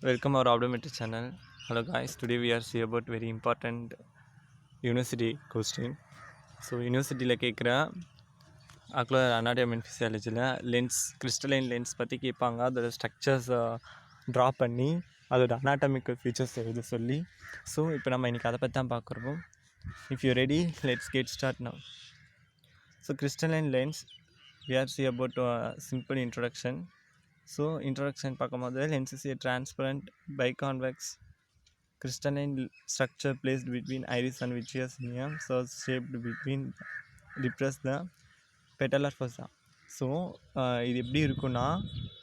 Welcome our Audiometry channel. Hello guys, today we are see about very important university question. So யூனிவர்சிட்டியில் கேட்குற ocular anatomy and ஃபிசியாலஜியில் crystalline lens பற்றி கேட்பாங்க. அதோட ஸ்ட்ரக்சர்ஸை draw பண்ணி அதோட அனாட்டமிக்கல் ஃபீச்சர்ஸ் எழுத சொல்லி. ஸோ இப்போ நம்ம இன்றைக்கி அதை பற்றி தான் பார்க்குறோம். If you ready, let's get start now. So crystalline lens we are see about simple introduction. So introduction பார்க்கும்போது lens is a transparent biconvex crystalline structure placed between iris and vitreous area, so shaped between depress the petallar fossa. So இது எப்படி இருக்குன்னா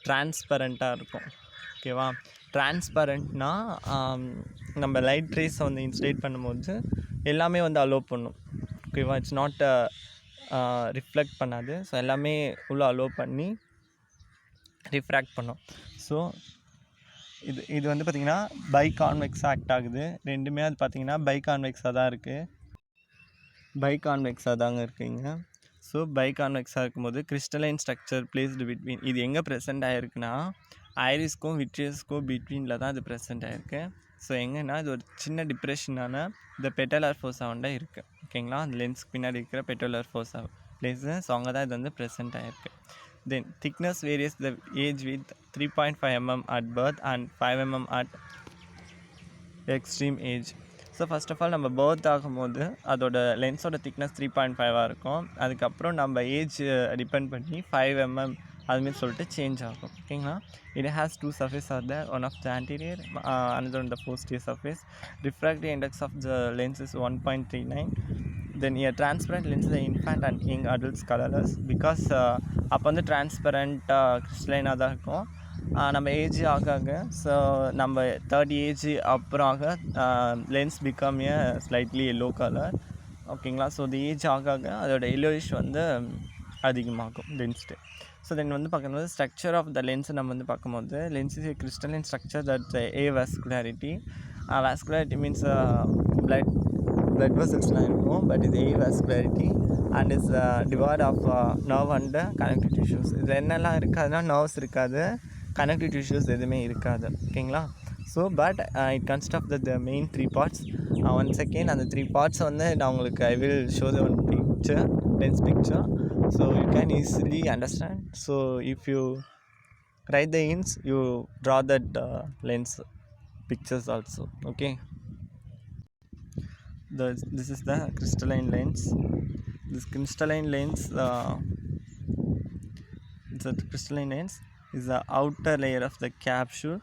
டிரான்ஸ்பரண்ட்டாக இருக்கும். ஓகேவா? டிரான்ஸ்பரண்ட்னா நம்ம light ரேஸை வந்து instead பண்ணும்போது எல்லாமே வந்து அலோவ் பண்ணும். ஓகேவா? இட்ஸ் நாட் ரிஃப்ளெக்ட் பண்ணாது. ஸோ எல்லாமே உள்ளே அலோவ் பண்ணி ரிஃப்ராக்ட் பண்ணும். ஸோ இது வந்து பார்த்திங்கன்னா பைகான்வெக்ஸாக ஆக்ட் ஆகுது. ரெண்டுமே அது பார்த்திங்கன்னா பைகான்வெக்ஸாக தான் இருக்குது. பைகான்வெக்ஸாக தாங்க இருக்குங்க. ஸோ பைகான்வெக்ஸாக இருக்கும்போது கிறிஸ்டலைன் ஸ்ட்ரக்சர் பிளேஸ்டு பிட்வீன், இது எங்கே ப்ரெசென்ட் ஆகிருக்குன்னா ஐரிஸ்க்கும் விட்ரியஸ்க்கும் பிட்வீனில் தான் இது ப்ரெசென்ட் ஆகிருக்கு. ஸோ எங்கன்னா இது ஒரு சின்ன டிப்ரெஷனான இந்த பெட்டலர் ஃபோஸாக இருக்குது. ஓகேங்களா? அந்த லென்ஸ்க்கு பின்னாடி இருக்கிற பெட்டலர் ஃபோஸா பிளேஸு. ஸோ அங்கே தான் இது வந்து ப்ரெசென்ட் ஆகிருக்கு. Then thickness varies the age with 3.5 mm at birth and 5 mm at extreme age. So first of all நம்ம பர்த் ஆகும்போது அதோட லென்ஸோட திக்னஸ் 3.5 இருக்கும். அதுக்கப்புறம் நம்ம ஏஜ் டிபெண்ட் பண்ணி 5 mm அதுமாரி சொல்லிட்டு சேஞ்ச் ஆகும். ஓகேங்களா? It has two surface are there, one of the anterior, another on the posterior surface. Refractive index of the lens is 1.39. Then a transparent lens is the infant and young adults colorless because அப்போ வந்து டிரான்ஸ்பரண்ட்டாக கிறிஸ்டலைனாக தான் இருக்கும். நம்ம age ஆக so நம்ம 30 age அப்புறம் ஆக lens become a slightly yellow colour. ஓகேங்களா? ஸோ தி ஏஜ் ஆக அதோட எல்லோயிஷ் வந்து அதிகமாகும் லென்ஸ்ட்டு. ஸோ தென் வந்து பார்க்கும்போது ஸ்ட்ரக்சர் ஆஃப் த லென்ஸை நம்ம வந்து பார்க்கும்போது lens is a crystalline structure that avascularity. Vascularity means blood vesselsலாம் இருக்கும், பட் இது avascularity and is devoid of nerve and connective tissues. இதில் என்னெல்லாம் இருக்காதுன்னா நர்வ்ஸ் இருக்காது, கனெக்டிவ் டிஷ்யூஸ் எதுவுமே இருக்காது. ஓகேங்களா? So but it consists of the main 3 parts. One second அந்த 3 parts வந்து நான் உங்களுக்கு I will show the one picture, lens picture, so you can easily understand. So if you right the hints, you draw that lens pictures also. Okay, this is the crystalline lens. This crystalline lens it's a crystalline lens is the outer layer of the capsule.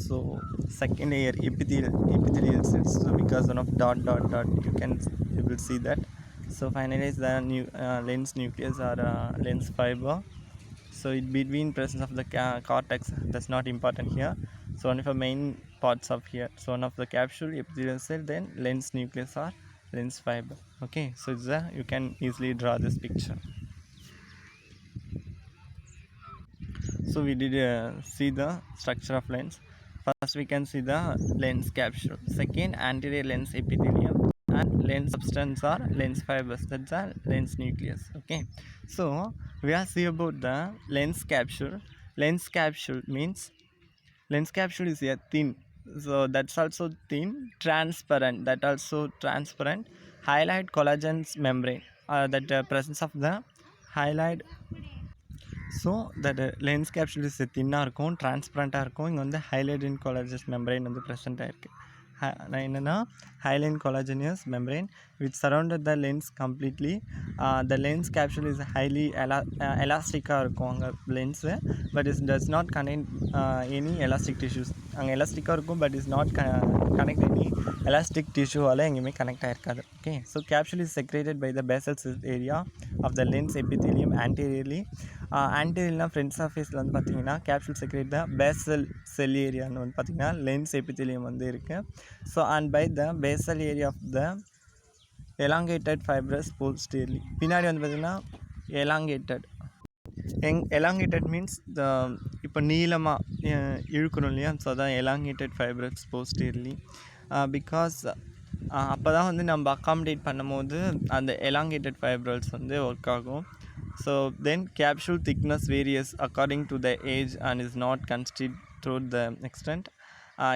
So second layer epithelial cells, so because one of dot you will see that. So finally is the lens nucleus or lens fiber. So it between presence of the cortex, that's not important here. So one of the main parts of here, so one of the capsule, epithelial cell, then lens nucleus or lens fiber. Okay, so it's you can easily draw this picture. So we did see the structure of lens. First we can see the lens capsule, second anterior lens epithelium, and lens substance or lens fibers, that's the lens nucleus. Okay, so we are see about the lens capsule. Lens capsule means lens capsule is a thin, so that's also thin, transparent, that also transparent hyaline collagen membrane, that presence of the hyaline. So that lens capsule is தின்னாக இருக்கும், டிரான்ஸ்பரண்ட்டாக இருக்கும். இங்கே வந்து ஹைலைடன் கொலாஜஸ் membrane வந்து present ஆகிருக்கு. என்னென்னா hyaline collagenous membrane which surrounded the lens completely. The lens capsule is highly எலாஸ்டிக்காக இருக்கும் அங்கே lens, but is does not connect any elastic tissues. அங்கே எலாஸ்டிக்காக இருக்கும், but is not connect any elastic டிஷ்யூவால் எங்கேயுமே கனெக்ட் ஆகிருக்காது. Okay, so capsule is secreted by the basal area of the lens epithelium anteriorly. ஆன்டீரியர்லாம் ஃப்ரண்ட் சர்ஃபேஸில் வந்து பார்த்திங்கன்னா capsule secrete the basal cell ஏரியான்னு வந்து பார்த்திங்கன்னா லென்ஸ் எபித்தீலியம் வந்து இருக்குது. So and by the basal area of the elongated fibrous posteriorly. பின்னாடி வந்து பார்த்திங்கன்னா எலாங்கேட்டட் மீன்ஸ் த இப்போ நீளமாக இழுக்கணும் இல்லையா, ஸோ அதான் எலாங்கேட்டட் ஃபைப்ரஸ் போஸ்டீரியர்லி. பிகாஸ் அப்போ தான் வந்து நம்ம அக்காமடேட் பண்ணும்போது அந்த எலாங்கேட்டட் ஃபைப்ரல்ஸ் வந்து ஒர்க் ஆகும். So then capsule thickness varies according to the age and is not constrained through the extent.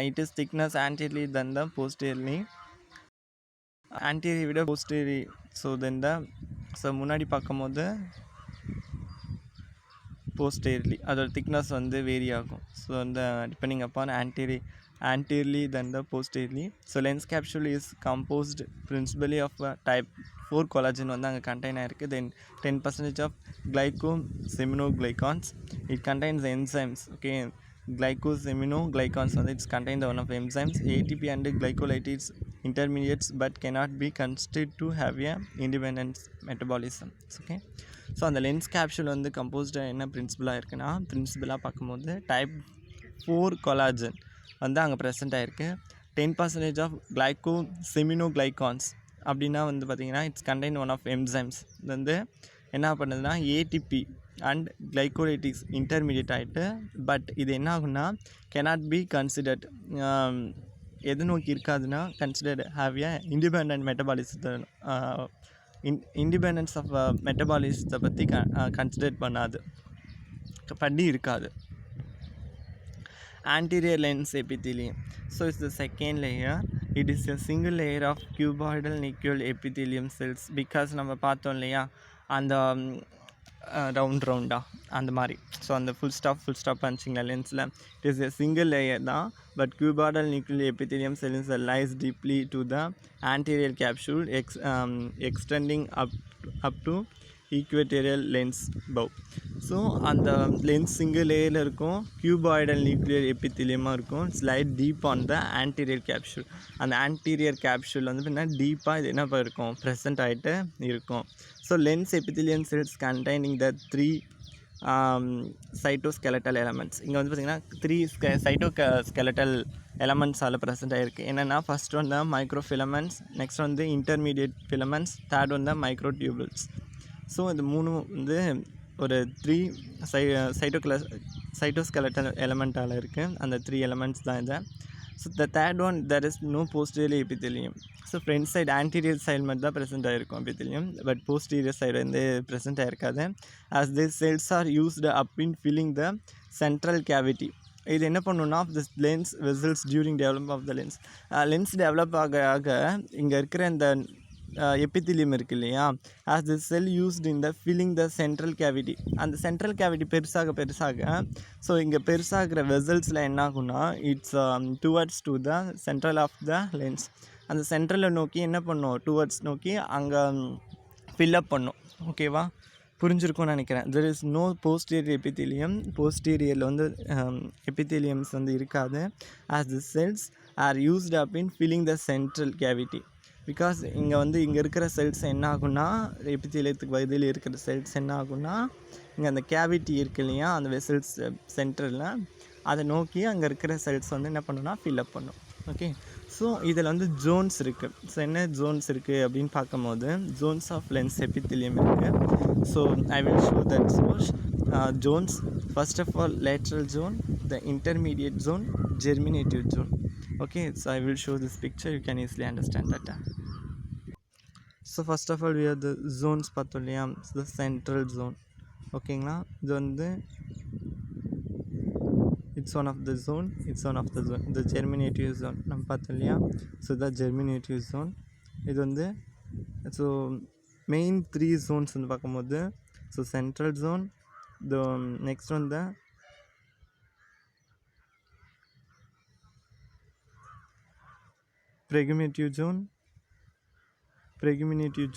It is thickness anteriorly than the posteriorly. Anterior விட posteriorly. So then முன்னாடி பார்க்கும்போது posteriorly அதோட thickness வந்து vary ஆகும். So அந்த depending upon anteriorly than the posteriorly. So lens capsule is composed principally of type 4 collagen வந்து அங்கே contain ஆகிருக்கு. தென் 10% of glycosaminoglycans. It contains enzymes. Okay, glycosaminoglycans வந்து it's contained one of enzymes, ATP and glycolytids intermediates, but cannot be considered to have a independent metabolism. Okay, so அந்த lens capsule வந்து composed என்ன பிரின்சிபலாக இருக்குன்னா, பிரின்சிபலாக பார்க்கும்போது type 4 collagen வந்து அங்கே present ஆகிருக்கு. 10% of glycosaminoglycans அப்படின்னா வந்து பார்த்திங்கன்னா it's contain one of enzymes. இது வந்து என்ன பண்ணுதுன்னா ஏடிபி அண்ட் கிளைகோலைட்டிக்ஸ் இன்டர்மீடியட் ஆகிட்டு, பட் இது என்ன ஆகுன்னா cannot be considered, எது நோக்கி இருக்காதுன்னா கன்சிடர்டு ஹாவ் ஏ இண்டிபெண்ட் மெட்டபாலிசத்தை இண்டிபெண்டன்ஸ் ஆஃப் மெட்டபாலிசத்தை பற்றி கன்சிடர் பண்ணி இருக்காது. Anterior lens epithelium. So it's the second layer. It is a single layer of cuboidal nuclear epithelium cells, because நம்ம பார்த்தோம் இல்லையா அந்த ரவுண்டாக அந்த மாதிரி. ஸோ அந்த ஃபுல் ஸ்டாப் பஞ்சிங்கில் லென்ஸில் it is a single layer தான், but cuboidal nuclear epithelium cells lies deeply to the anterior capsule, extending up to equatorial lens bow. So அந்த லென்ஸ் சிங்கிள் லேயரில் இருக்கும், கியூபாய்டல் நியூக்ளியர் எபித்திலியமாக இருக்கும், slight deep on the anterior capsule. அந்த anterior capsule வந்து பார்த்தீங்கன்னா டீப்பாக இது என்ன இருக்கும் ப்ரெசென்ட் ஆகிட்டு இருக்கும். So lens epithelial cells containing the 3 cytoskeletal elements. இங்கே வந்து பார்த்திங்கன்னா 3 சைட்டோஸ்கெலட்டல் எலமெண்ட்ஸால் ப்ரெசென்ட் ஆகிருக்கு. என்னென்னா ஃபஸ்ட் வந்து மைக்ரோ ஃபிலமெண்ட்ஸ், நெக்ஸ்ட் வந்து இன்டர்மீடியட் ஃபிலமெண்ட்ஸ், தேர்ட் வந்து மைக்ரோ டியூபிள்ஸ். ஸோ இந்த 3 வந்து ஒரு 3 சைட்டோஸ்கெலட்டல் எலமெண்ட்டால் இருக்குது. அந்த 3 எலமெண்ட்ஸ் தான் இது. So the third one there is no posterior epithelium. So front side anterior side மட்டும் தான் ப்ரெசென்ட் ஆகிருக்கும் எபித்திலியம், பட் போஸ்டீரியர் சைடு வந்து ப்ரெசென்ட் ஆகிருக்காது. As the cells are used up in filling the central cavity. இது என்ன பண்ணுன்னா this lens vessels during develop of the lens develop ஆக இங்கே இருக்கிற இந்த எபித்திலியம் இருக்குது இல்லையா, as the cell used in the filling the central cavity. அந்த சென்ட்ரல் கேவிட்டி பெருசாக ஸோ இங்கே பெருசாகிற வெசல்ஸில் என்ன ஆகுன்னா it's towards to the central of the lens. அந்த சென்ட்ரலை நோக்கி என்ன பண்ணும், டுவர்ட்ஸ் நோக்கி அங்கே ஃபில்லப் பண்ணும். ஓகேவா, புரிஞ்சிருக்கும்னு நினைக்கிறேன். There is no posterior epithelium. போஸ்டீரியரில் வந்து எபித்திலியம்ஸ் வந்து இருக்காது. As the cells are used up in filling the central cavity. Because இங்கே இருக்கிற செல்ஸ் என்ன ஆகுன்னா, எபித்திலியத்துக்கு பதில் இருக்கிற செல்ஸ் என்ன ஆகுன்னா, இங்கே அந்த கேவிட்டி இருக்கு இல்லையா அந்த வெசல்ஸ் சென்டரில், அதை நோக்கி அங்கே இருக்கிற செல்ஸ் வந்து என்ன பண்ணுன்னா ஃபில்அப் பண்ணும். ஓகே, ஸோ இதில் வந்து ஜோன்ஸ் இருக்குது. ஸோ என்ன ஜோன்ஸ் இருக்குது அப்படின்னு பார்க்கும்போது ஜோன்ஸ் ஆஃப் லென்ஸ் எபித்திலியம் இருக்குது. So I will show that zones. First of all lateral zone, the intermediate zone, germinative zone. Okay, so I will show this picture, you can easily understand that. So first of all we have the zones பார்த்தோம் இல்லையா, the central zone. ஓகேங்களா, இது வந்து it's one of the zone, the germinative zone நம்ம பார்த்தோம் இல்லையா. So the germinative zone இது வந்து ஸோ மெயின் 3 zones வந்து பார்க்கும்போது so central zone, the next one the pregerminative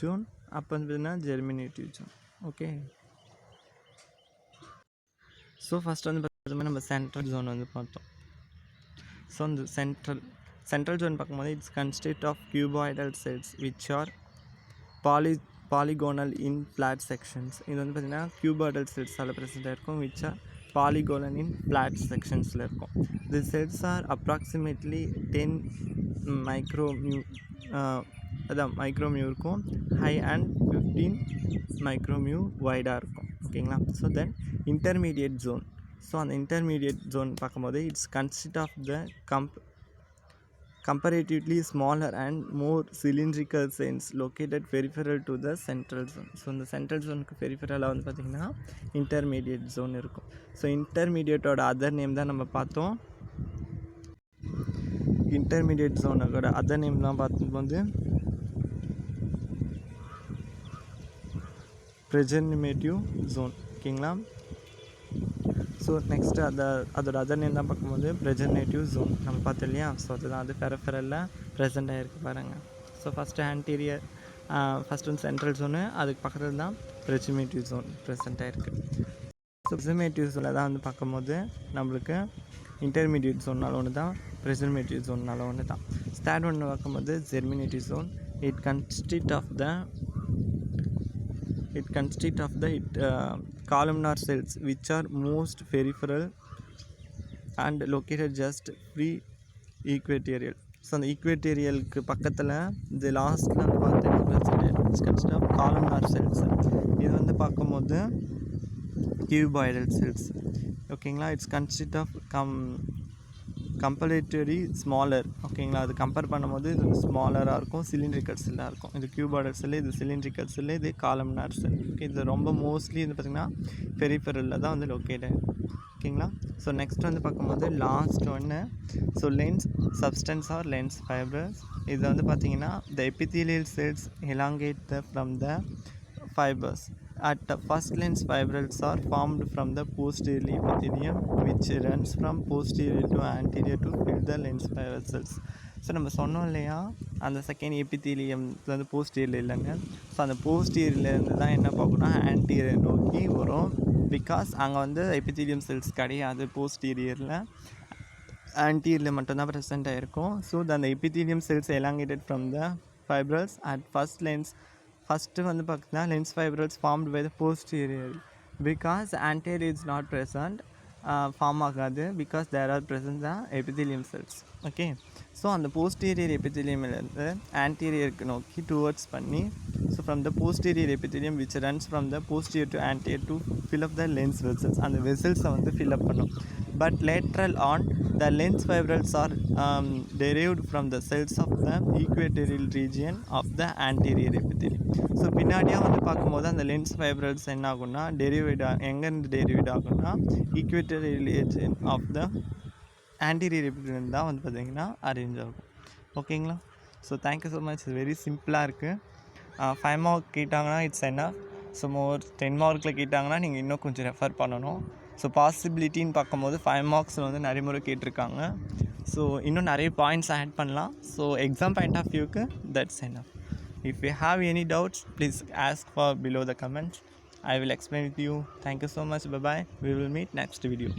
zone, அப்போ வந்து germinative zone. Okay, so first வந்து பார்த்தோம்னா நம்ம சென்ட்ரல் ஜோன் வந்து பார்த்தோம். ஸோ அந்த சென்ட்ரல் ஜோன் பார்க்கும்போது it's consisted of cuboidal cells which are polygonal in flat sections. இது வந்து பார்த்திங்கன்னா cuboidal செல்ஸால் ப்ரெசென்ட்டாக இருக்கும், which are polygonal in flat sectionsல இருக்கும். The cells are approximately 10 மைக்ரோமியூ இருக்கும், ஹை அண்ட் 15 மைக்ரோமியூ வைடாக இருக்கும். ஓகேங்களா, so then intermediate zone. So அந்த இன்டர்மீடியட் ஜோன் பார்க்கும்போது it's consist of the comparatively smaller and more cylindrical cells located peripheral to the central zone. So இந்த central ஜோனுக்கு பெரிஃபெரலாக வந்து பார்த்திங்கன்னா இன்டர்மீடியட் ஜோன் இருக்கும். ஸோ இன்டர்மீடியட்டோட அதர் நேம் தான் நம்ம பார்த்தோம் உங்களுக்கு இன்டர்மீடியட் ஜோனோட அதர் நேம்லாம் பார்க்கும்போது ப்ரெஜெர்மேட்டிவ் ஜோன். ஓகேங்களா. ஸோ நெக்ஸ்ட்டு அதோட அதர் நேம் தான் பார்க்கும்போது ப்ரெஜெர்மேட்டிவ் ஜோன் நம்ம பார்த்தோம் இல்லையா. ஸோ அதுதான் அது பெரஃபரலில் ப்ரெசென்ட் ஆகிருக்கு பாருங்கள். ஸோ ஃபஸ்ட்டு ஆன்டீரியர் ஃபஸ்ட் வந்து சென்ட்ரல் ஜோனு, அதுக்கு பக்கத்தில் தான் ப்ரெஜெர்மேட்டிவ் ஜோன் ப்ரெசென்ட் ஆகிருக்கு. ஸோ ப்ரெஜெர்மேட்டிவ் ஜோனில் தான் வந்து பார்க்கும்போது நம்மளுக்கு இன்டர்மீடியட் ஜோன்னால ஒன்று தான், ப்ரெஜெர்மேட்டிவ் ஜோன்னால ஒன்று தான். தேர்ட் ஒன்று பார்க்கும்போது germinative zone. It consists of the columnar cells which are most peripheral and located just pre-equatorial. So அந்த ஈக்குவேட்டோரியலுக்கு பக்கத்தில் இந்த லாஸ்ட்டில் வந்து பார்த்தீங்கன்னா it's consist of columnar cells. இது வந்து பார்க்கும்போது கியூபாய்டல் செல்ஸ். ஓகேங்களா. It's consist of comparatively smaller. ஓகேங்களா. அது கம்பேர் பண்ணும்போது இது ஸ்மாலராக இருக்கும், சிலிண்ட்ரிக்கல் செல்லாக இருக்கும். இது கியூபாய்டல் செல்லு, இது சிலிண்ட்ரிக்கல் செல்லு, இது காலம்னார் செல். ஓகே. இது ரொம்ப மோஸ்ட்லி வந்து பார்த்திங்கன்னா பெரிஃபெரலில் தான் வந்து லொக்கேட்டட். ஓகேங்களா. ஸோ நெக்ஸ்ட் வந்து பார்க்கும்போது லாஸ்ட் ஒன்று so lens substance or lens fibres. இது வந்து பார்த்திங்கன்னா the epithelial cells elongate from the fibers. At the first lens fibrils are formed from the posterior epithelium which runs from posterior to anterior to fill the lens fiber cells. So நம்ம சொன்னோம் இல்லையா அந்த second epithelium வந்து posterior இல்லைங்க. So அந்த போஸ்டீரியர்லேருந்து தான் என்ன பார்க்கணும்னா ஆன்டீரியர் நோக்கி வரும். பிகாஸ் அங்கே வந்து எபித்தீலியம் செல்ஸ் கிடையாது போஸ்டீரியரில், ஆன்டீரியரில் மட்டும்தான் ப்ரெசென்ட் ஆகிருக்கும். ஸோ அந்த epithelium cells elongated from the fibrils at first lens. First வந்து பார்த்தீங்கன்னா lens fibrils formed by the posterior because anterior is not present, form ஆகாது because there are present the epithelium cells. Okay. So அந்த posterior எபித்தீலியம்லேருந்து ஆன்டீரியருக்கு நோக்கி towards பண்ணி so from the posterior epithelium which runs from the posterior to anterior to fill up the lens vessels. அந்த வெசல்ஸை வந்து fill up பண்ணும். But lateral on the lens fibrils are derived from the cells of the equatorial region of the anterior epithelium. So பின்னாடியாக வந்து பார்க்கும்போது அந்த lens ஃபைப்ரல்ஸ் என்ன ஆகும்னா எங்கேருந்து டெரிவேட் ஆகும்னா equatorial region of the anterior epithelium தான் வந்து பார்த்திங்கன்னா அரேஞ்ச் ஆகும். ஓகேங்களா. So thank you so much. இது வெரி சிம்பிளாக இருக்குது. 5 மார்க் கேட்டாங்கன்னா இட்ஸ் என்ன. ஸோ மோர் 10 மார்க்கில் கேட்டாங்கன்னா நீங்கள் இன்னும் கொஞ்சம் ரெஃபர் பண்ணணும். ஸோ பாசிபிலிட்டின்னு பார்க்கும்போது 5 மார்க்ஸில் வந்து நிறைய முறை கேட்டிருக்காங்க. ஸோ இன்னும் நிறைய பாயிண்ட்ஸ் ஆட் பண்ணலாம். ஸோ எக்ஸாம் பாயிண்ட் ஆஃப் வியூக்கு that's enough. If you have any doubts, please ask for below the comments. I will explain with you. Thank you so much. Bye bye. We will meet next video.